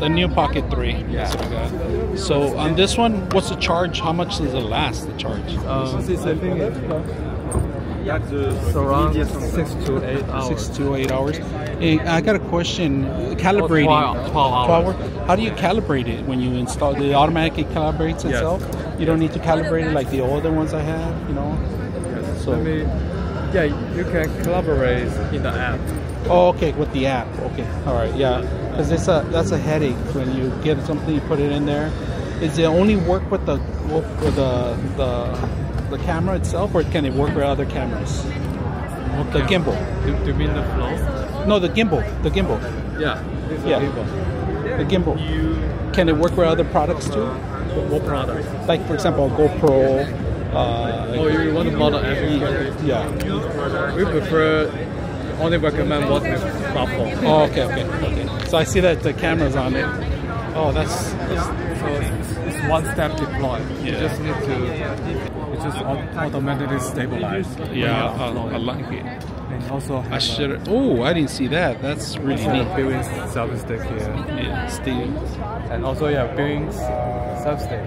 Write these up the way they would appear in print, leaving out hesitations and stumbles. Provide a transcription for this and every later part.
The new Pocket 3. Yeah. That's what I got. So on this one, what's the charge? How much does it last, the charge? I think it's around 6 to 8 hours. 6 to 8 hours. Hey, I got a question. Calibrating. 12 hours. How do you calibrate it when you install? It automatically calibrates itself? Yes. You don't need to calibrate it like the older ones I have, you know? Yes. So, yeah, you can collaborate in the app. oh, okay, with the app. Okay, all right, yeah. Because that's a headache when you get something, you put it in there. Does it only work with the camera itself, or can it work with other cameras? Okay. The gimbal. Do you mean the flow? No, the gimbal. The gimbal. Yeah. Yeah. The gimbal. Can it work with other products too? What product? Like for example, GoPro. Oh, you want to model everything? Yeah. We prefer only recommend what with smartphone. Oh, okay. So I see that the camera's on it. Oh, that's So it's one-step deploy. Yeah. You just need to. It just automatically stabilize. yeah. I like it. And also I should. Oh, I didn't see that. That's really neat. built-in selfie stick here. Yeah, Steve. And also built-in selfie stick.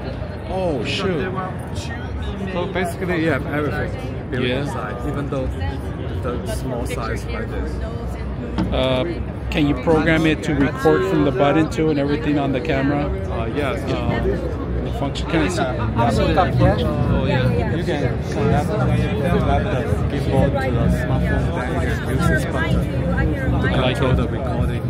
Oh, shoot. So basically you have everything built Yeah. inside, even though the small size like this. Can you program it to record from the button too and everything on the camera? Yes. The function. Can I see? Oh yeah. You can connect the gimbal to the smartphone, then you can use this button to control the recording.